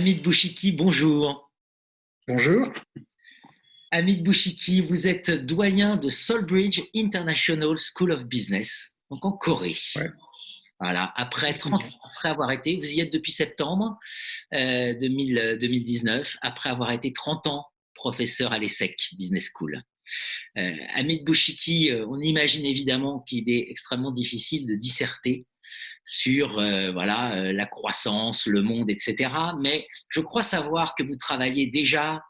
Hamid Bouchiki, bonjour. Bonjour. Hamid Bouchiki, vous êtes doyen de Solbridge International School of Business, donc en Corée. Ouais, Voilà, après 30 ans, effectivement. après avoir été, vous y êtes depuis septembre 2019, après avoir été 30 ans professeur à l'ESSEC Business School. Hamid Bouchiki, on imagine évidemment qu'il est extrêmement difficile de disserter sur la croissance, le monde, etc. Mais je crois savoir que vous travaillez déjà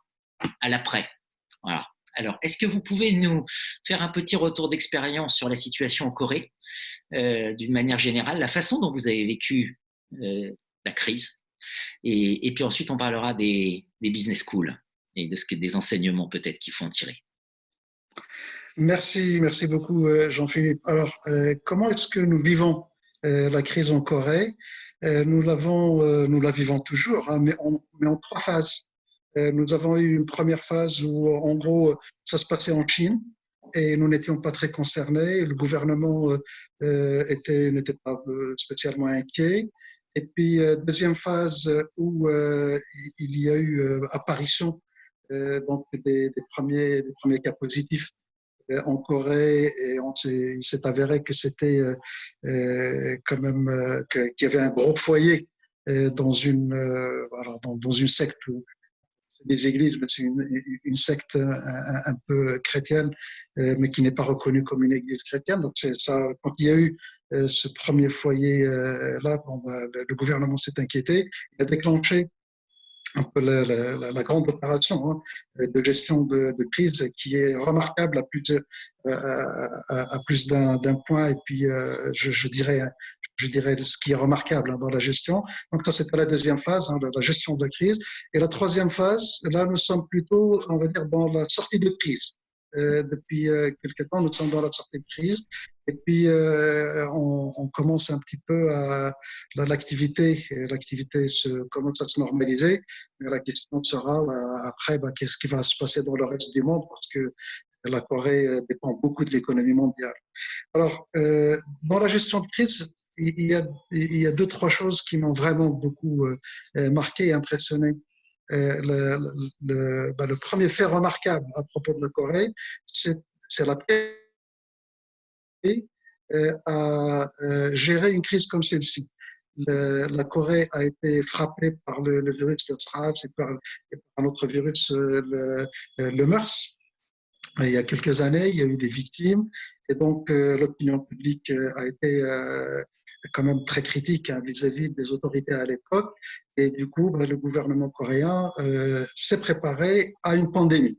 à l'après. Voilà. Alors, est-ce que vous pouvez nous faire un petit retour d'expérience sur la situation en Corée, d'une manière générale, la façon dont vous avez vécu la crise, et puis ensuite on parlera des business schools et des enseignements peut-être qu'il faut en tirer. Merci beaucoup Jean-Philippe. Alors, comment est-ce que nous vivons la crise en Corée? Nous la vivons toujours, hein, mais en trois phases. Nous avons eu une première phase où, en gros, ça se passait en Chine et nous n'étions pas très concernés. Le gouvernement n'était pas spécialement inquiet. Et puis, deuxième phase où il y a eu apparition donc des premiers cas positifs en Corée et il s'est avéré que c'était quand même qu'il y avait un gros foyer dans une secte des églises, mais c'est une secte un peu chrétienne, mais qui n'est pas reconnue comme une église chrétienne. Donc c'est ça, quand il y a eu ce premier foyer là, le gouvernement s'est inquiété, il a déclenché un peu la grande opération de gestion de crise qui est remarquable à plus d'un point. Et puis, je dirais ce qui est remarquable dans la gestion. Donc, ça, c'était la deuxième phase, la gestion de la crise. Et la troisième phase, là, nous sommes plutôt, on va dire, dans la sortie de crise. Depuis quelques temps, nous sommes dans la sortie de crise. Et puis, on commence un petit peu à l'activité commence à se normaliser. Mais la question sera après, qu'est-ce qui va se passer dans le reste du monde parce que la Corée dépend beaucoup de l'économie mondiale. Alors, dans la gestion de crise, il y a deux, trois choses qui m'ont vraiment beaucoup marqué et impressionné. Le premier fait remarquable à propos de la Corée, c'est la à gérer une crise comme celle-ci. La Corée a été frappée par le virus, le SARS, et par un autre virus, le MERS. Il y a quelques années, il y a eu des victimes et donc l'opinion publique a été quand même très critique vis-à-vis des autorités à l'époque. Et du coup, le gouvernement coréen s'est préparé à une pandémie.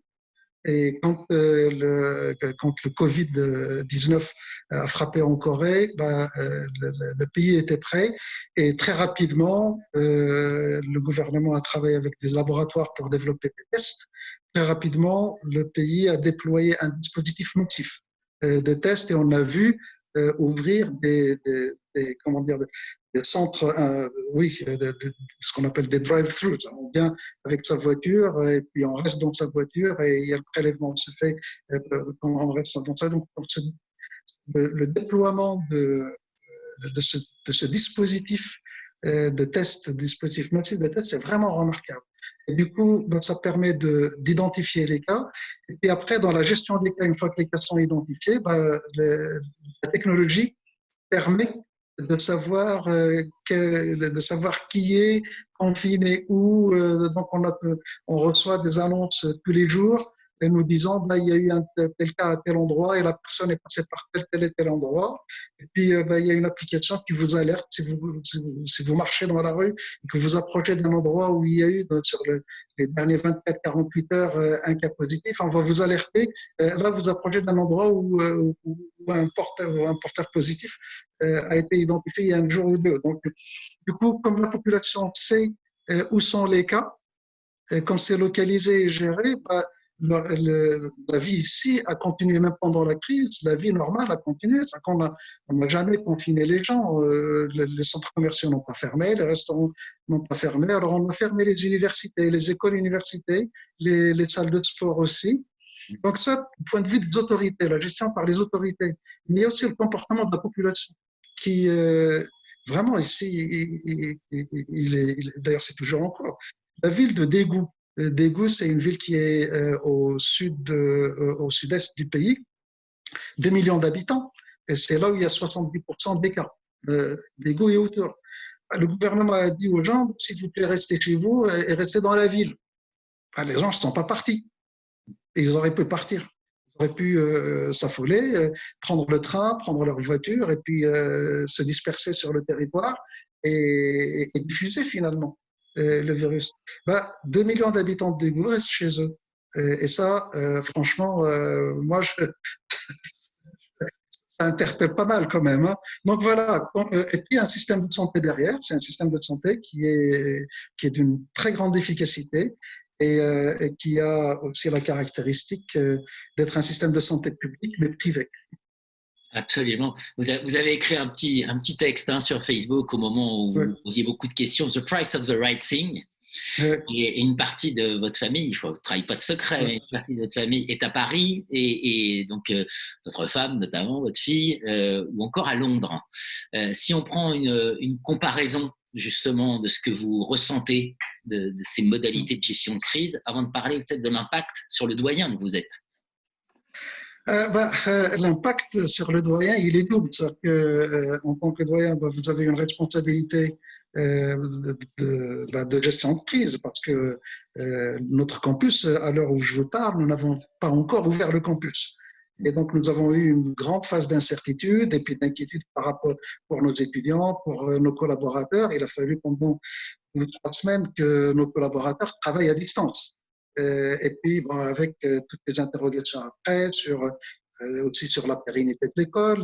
Et quand le Covid-19 a frappé en Corée, le pays était prêt et très rapidement, le gouvernement a travaillé avec des laboratoires pour développer des tests. Très rapidement, le pays a déployé un dispositif massif de tests et on a vu ouvrir comment dire, des centres, ce qu'on appelle des drive-thrus. On vient avec sa voiture et puis on reste dans sa voiture et il y a le prélèvement se fait quand on reste dans ça. Donc, le déploiement de ce dispositif de test, dispositif massif de test, c'est vraiment remarquable. Et du coup, ça permet d'identifier les cas. Et puis après, dans la gestion des cas, une fois que les cas sont identifiés, la technologie permet de savoir qui est confiné où. Donc, on reçoit des annonces tous les jours et nous disant il y a eu un tel cas à tel endroit et la personne est passée par tel et tel endroit. Et puis, il y a une application qui vous alerte si vous marchez dans la rue et que vous approchez d'un endroit où il y a eu, sur les derniers 24-48 heures, un cas positif. On va vous alerter. Là, vous approchez d'un endroit où un porteur positif a été identifié il y a un jour ou deux. Donc, du coup, comme la population sait où sont les cas, comme c'est localisé et géré, la vie ici a continué même pendant la crise. La vie normale a continué. On n'a jamais confiné les gens. Les centres commerciaux n'ont pas fermé, les restaurants n'ont pas fermé. Alors, on a fermé les universités, les écoles universités, les salles de sport aussi. Donc ça, du point de vue des autorités, la gestion par les autorités, mais il y a aussi le comportement de la population qui, vraiment ici, d'ailleurs c'est toujours en cours, la ville de Daegu. Daegu, c'est une ville qui est au sud-est du pays, 2 millions d'habitants, et c'est là où il y a 70% des cas. Daegu et autour. Le gouvernement a dit aux gens, s'il vous plaît, restez chez vous et restez dans la ville. Les gens ne sont pas partis. Ils auraient pu partir. Ils auraient pu s'affoler, prendre le train, prendre leur voiture et puis se disperser sur le territoire et diffuser finalement le virus. 2 millions d'habitants de Daegu restent chez eux. Et ça, franchement, moi, ça interpelle pas mal quand même. Hein. Donc voilà, et puis un système de santé derrière, c'est un système de santé qui est d'une très grande efficacité et qui a aussi la caractéristique d'être un système de santé public mais privé. Absolument. Vous avez écrit un petit texte hein, sur Facebook au moment où Oui. vous posiez beaucoup de questions. The price of the right thing. Et une partie de votre famille, il ne trahit pas de secret, mais une partie de votre famille est à Paris et donc votre femme notamment, votre fille, ou encore à Londres. Si on prend une comparaison justement de ce que vous ressentez de ces modalités de gestion de crise, avant de parler peut-être de l'impact sur le doyen que vous êtes. L'impact sur le doyen, il est double. C'est-à-dire que, en tant que doyen, vous avez une responsabilité de gestion de crise parce que notre campus, à l'heure où je vous parle, nous n'avons pas encore ouvert le campus. Et donc, nous avons eu une grande phase d'incertitude et puis d'inquiétude par rapport pour nos étudiants, pour nos collaborateurs. Il a fallu pendant 3 semaines que nos collaborateurs travaillent à distance. Et puis, avec toutes les interrogations après, aussi sur la pérennité de l'école,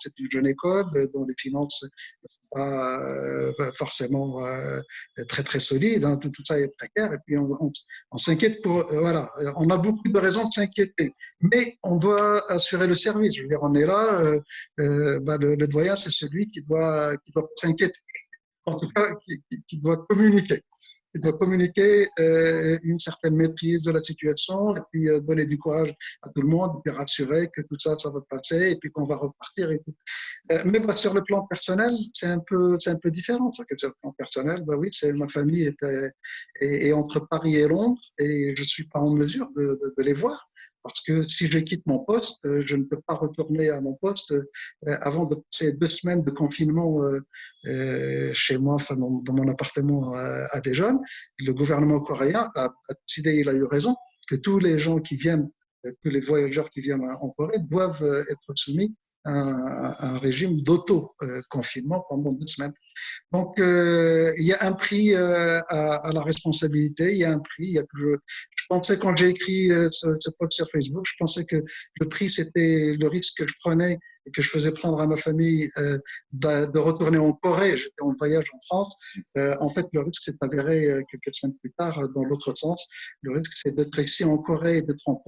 c'est une jeune école dont les finances ne sont pas forcément très, très solides. Hein, tout ça est précaire. Et puis, on s'inquiète voilà, on a beaucoup de raisons de s'inquiéter. Mais on doit assurer le service. Je veux dire, on est là. Le doyen, c'est celui qui doit s'inquiéter. En tout cas, qui doit communiquer. Il doit communiquer une certaine maîtrise de la situation et puis donner du courage à tout le monde et puis rassurer que tout ça, ça va passer et puis qu'on va repartir. Et tout. Mais sur le plan personnel, c'est un peu différent. Ça, que sur le plan personnel, oui, ma famille est entre Paris et Londres et je ne suis pas en mesure de les voir. Parce que si je quitte mon poste, je ne peux pas retourner à mon poste avant de passer 2 semaines de confinement chez moi, enfin dans mon appartement à Daejeon. Le gouvernement coréen a décidé, il a eu raison, que tous les gens qui viennent, tous les voyageurs qui viennent en Corée doivent être soumis à un régime d'auto-confinement pendant 2 semaines. Donc, il y a un prix à la responsabilité, il y a un prix. Je pensais, quand j'ai écrit ce post sur Facebook, je pensais que le prix, c'était le risque que je prenais et que je faisais prendre à ma famille de retourner en Corée. J'étais en voyage en France. En fait, le risque s'est avéré quelques semaines plus tard dans l'autre sens. Le risque, c'est d'être ici en Corée, d'être en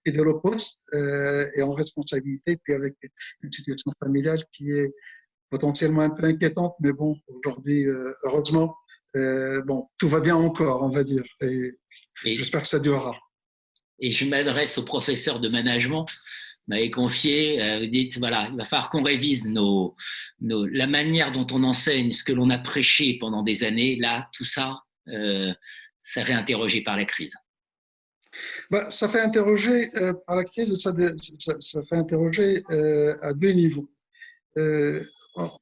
et de l'opposte et en responsabilité, puis avec une situation familiale qui est potentiellement un peu inquiétante, mais bon, aujourd'hui, heureusement, tout va bien encore, on va dire, et j'espère que ça durera. Et je m'adresse au professeur de management, m'avait confié, vous dites, voilà, il va falloir qu'on révise la manière dont on enseigne ce que l'on a prêché pendant des années. Là, tout ça, c'est réinterrogé par la crise. Ça fait interroger par la crise, ça fait interroger à 2 niveaux.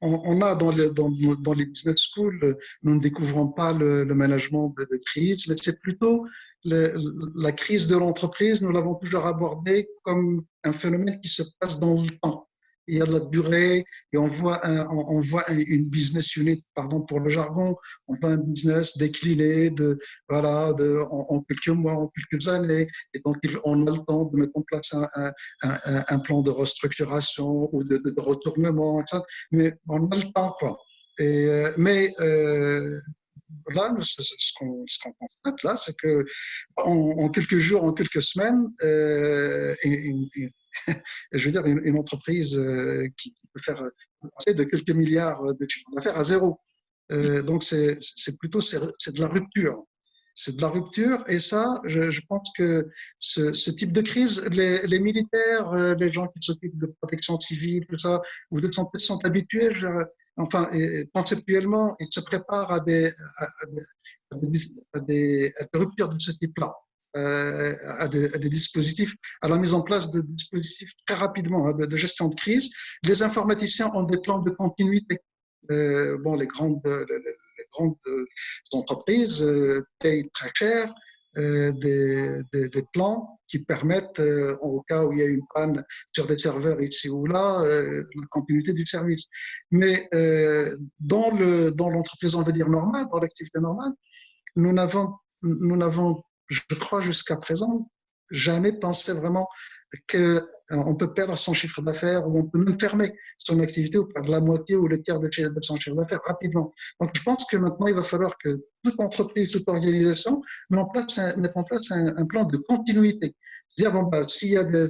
On a dans les business schools, nous ne découvrons pas le management de crise, mais c'est plutôt la crise de l'entreprise, nous l'avons toujours abordée comme un phénomène qui se passe dans le temps. Il y a de la durée et on voit une business unit, pardon pour le jargon, on voit un business décliné en quelques mois, en quelques années. Et donc, on a le temps de mettre en place un plan de restructuration ou de retournement, etc. Mais on a le temps, quoi. Là, ce qu'on constate, là, c'est que en quelques jours, en quelques semaines, je veux dire, une entreprise qui peut faire passer de quelques milliards de chiffre d'affaires à zéro. Donc, c'est de la rupture. C'est de la rupture et ça, je pense que ce type de crise, les militaires, les gens qui s'occupent de protection civile, tout ça, ou de santé sont habitués, conceptuellement, ils se préparent à à des ruptures de ce type-là, à des dispositifs, à la mise en place de dispositifs très rapidement, hein, de gestion de crise. Les informaticiens ont des plans de continuité. Bon, les grandes entreprises payent très cher des plans qui permettent, au cas où il y a une panne sur des serveurs ici ou là, la continuité du service. Mais dans l'entreprise, on va dire normale, dans l'activité normale, nous n'avons, je crois, jusqu'à présent, jamais pensé vraiment qu'on peut perdre son chiffre d'affaires ou on peut même fermer son activité ou perdre la moitié ou le tiers de son chiffre d'affaires rapidement. Donc, je pense que maintenant, il va falloir que toute entreprise, toute organisation mette en place un plan de continuité. Dire, bon, bah, si le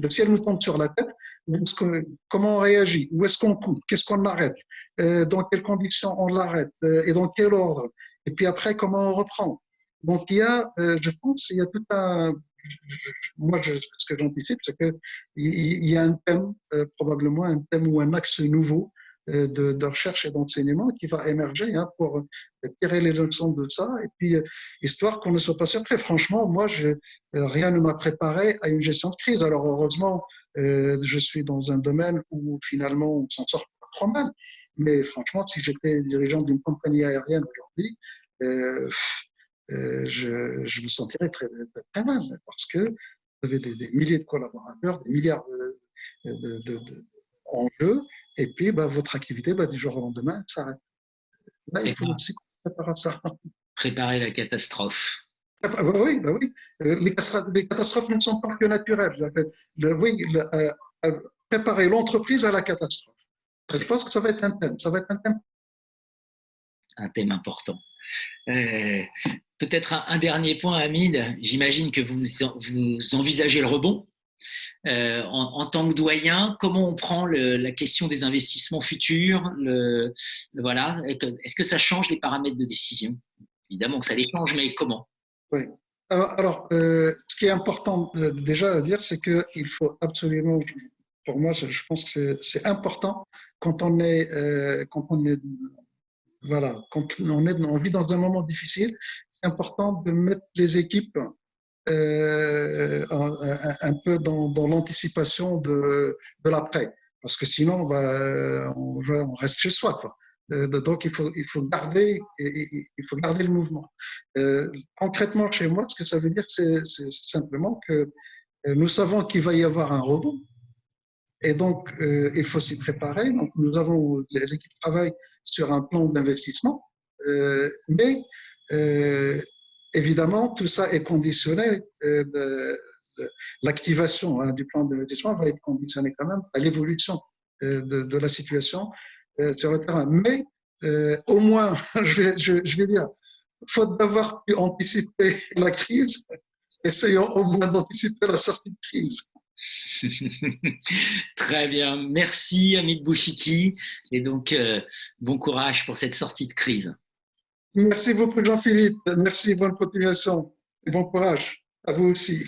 ciel nous tombe sur la tête, comment on réagit? Où est-ce qu'on coupe? Qu'est-ce qu'on arrête? Dans quelles conditions on l'arrête? Et dans quel ordre? Et puis après, comment on reprend? Donc, je pense, il y a tout un. Moi, ce que j'anticipe, c'est qu'il y a un thème, probablement un thème ou un axe nouveau de recherche et d'enseignement qui va émerger, hein, pour tirer les leçons de ça, et puis histoire qu'on ne soit pas surpris. Franchement, moi, rien ne m'a préparé à une gestion de crise. Alors, heureusement, je suis dans un domaine où finalement on s'en sort pas trop mal. Mais franchement, si j'étais dirigeant d'une compagnie aérienne aujourd'hui, euh, je me sentirais très, très mal parce que vous avez des milliers de collaborateurs, des milliards en jeu, et puis bah, votre activité, bah, du jour au lendemain, s'arrête. Là, il faut aussi qu'on se prépare à ça. Préparer la catastrophe. Ah, bah oui, bah oui. Les catastrophes ne sont pas que naturelles. Oui, préparer l'entreprise à la catastrophe. Je pense que ça va être un thème. Ça va être un thème important. Peut-être un dernier point, Hamid. J'imagine que vous envisagez le rebond. En tant que doyen, comment on prend la question des investissements futurs, voilà. Est-ce que ça change les paramètres de décision? Évidemment que ça les change, mais comment? Oui. Alors, ce qui est important déjà à dire, c'est qu'il faut absolument, pour moi, je pense que c'est important voilà, quand on vit dans un moment difficile, c'est important de mettre les équipes un peu dans l'anticipation de l'après. Parce que sinon, bah, on reste chez soi, quoi. Donc, il faut garder le mouvement. Concrètement, chez moi, ce que ça veut dire, c'est simplement que nous savons qu'il va y avoir un rebond. Et donc, il faut s'y préparer. Donc, l'équipe travaille sur un plan d'investissement, mais évidemment, tout ça est conditionné. L'activation, hein, du plan d'investissement va être conditionnée quand même à l'évolution de la situation sur le terrain. Mais au moins, je vais dire, faute d'avoir pu anticiper la crise, essayons au moins d'anticiper la sortie de crise. Très bien. Merci, Hamid Bouchiki. Et donc, bon courage pour cette sortie de crise. Merci beaucoup, Jean-Philippe. Merci, bonne continuation et bon courage. À vous aussi.